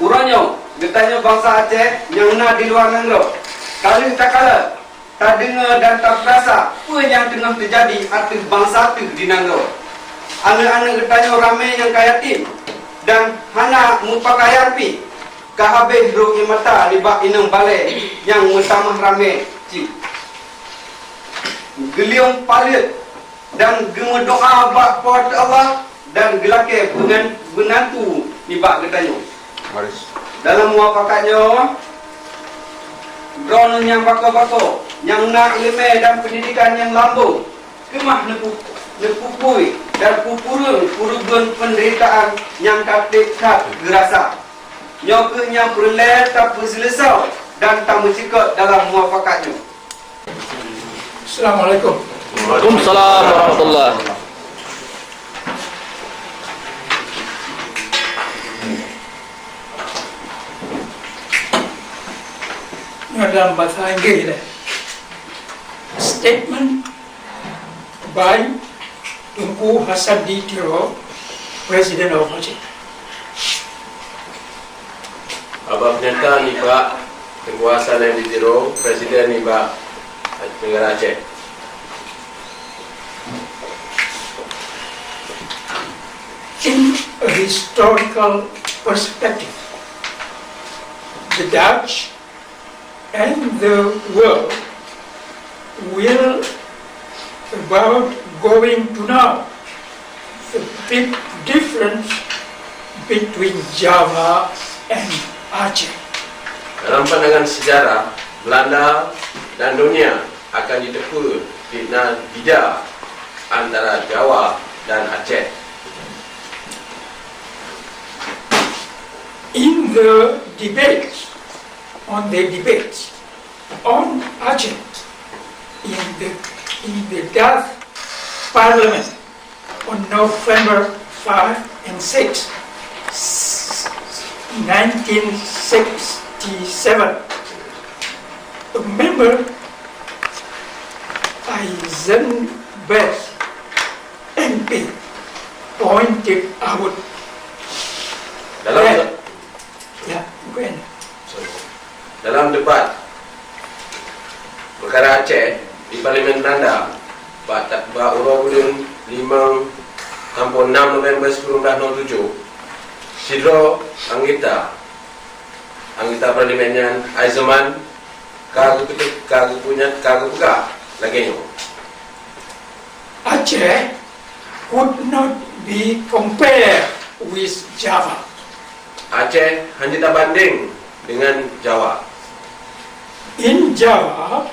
Urangnya, getanya bangsa Aceh yang nak di luar negara. Kali tak kala, tak dengar dan tak terasa apa yang tengah terjadi atas bangsa tu di negara. Anak-anak getanya ramai yang kaya tim dan hana mupakai arpi. Kahabis rugi mata libak inang balai yang mutamah ramai cik. Geliung palit dan gema doa bak pada Allah dan gelake benantu libak getanya. Dalam muafakatnya, drone yang bako-bako, yang nak ilmu dan pendidikan yang lambung, kemah nepupui dan purun penderitaan yang tak gerasa. Nyoknya berleh tak berselesau dan tak mencikut dalam muafakatnya. Assalamualaikum. Waalaikumsalam warahmatullahi. Dalam bahasa Inggris, statement by Tunku Hassadi Tiro, President of Aceh. Abang pernyataan ni Pak Tunku Hassadi Tiro, Presiden ni Pak Negara Aceh. In a historical perspective, the Dutch and the world will about going to know the big difference between Java and Aceh. Dalam pandangan sejarah, Belanda dan dunia akan ditepu fitnah bida antara Jawa dan Aceh. In the debates on Aceh in the Dutch Parliament on November 5 and 6, 1967, a member Eisenbeth MP pointed out dalam debat perkara Aceh di Parlimen Belanda pada urang 5-6 November 1907, sidro anggota parlimennya Eisenman kagu pega lagi nyo. Aceh could not be compared with Java. Aceh hanya tak banding dengan Jawa. In Java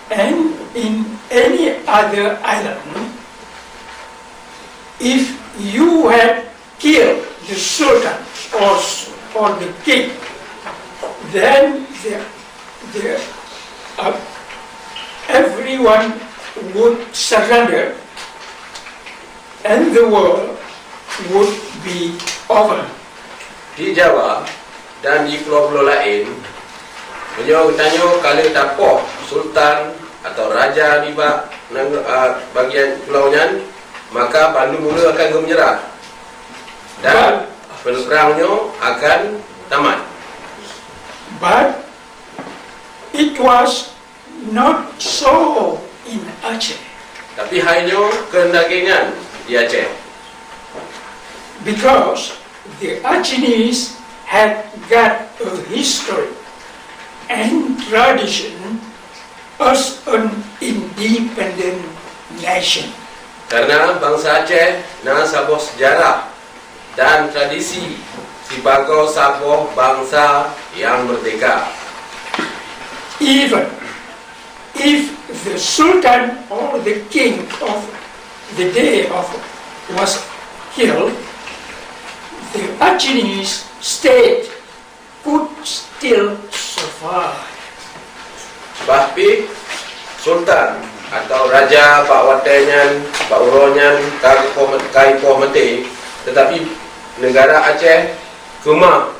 and in any other island, if you had killed the Sultan or the king, then everyone would surrender and the war would be over. Di Jawa dan di pulau-pulau lain, beliau bertanya kalau tapoh sultan atau raja di bagian pulaunya, maka Pandu mula akan menyerah dan perangnya akan tamat. But it was not so in Aceh. Tapi hanya kehendakingan di Aceh. Because the Acehnese had got a history and tradition as an independent nation. Karena bangsa Aceh na sabuh sejarah dan tradisi sebagai sabuh bangsa yang merdeka. Even if the Sultan or the king of the day of was killed, the Acehnese state could still survive. Bahpi sultan atau raja pak watenyan, pak uronyan, kai poh mati, tetapi negara Aceh kemah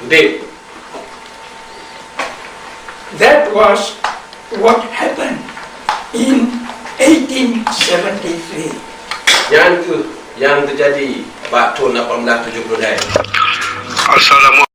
gede. That was what happened in 1873. Yang terjadi pada tahun 1870. Assalamualaikum.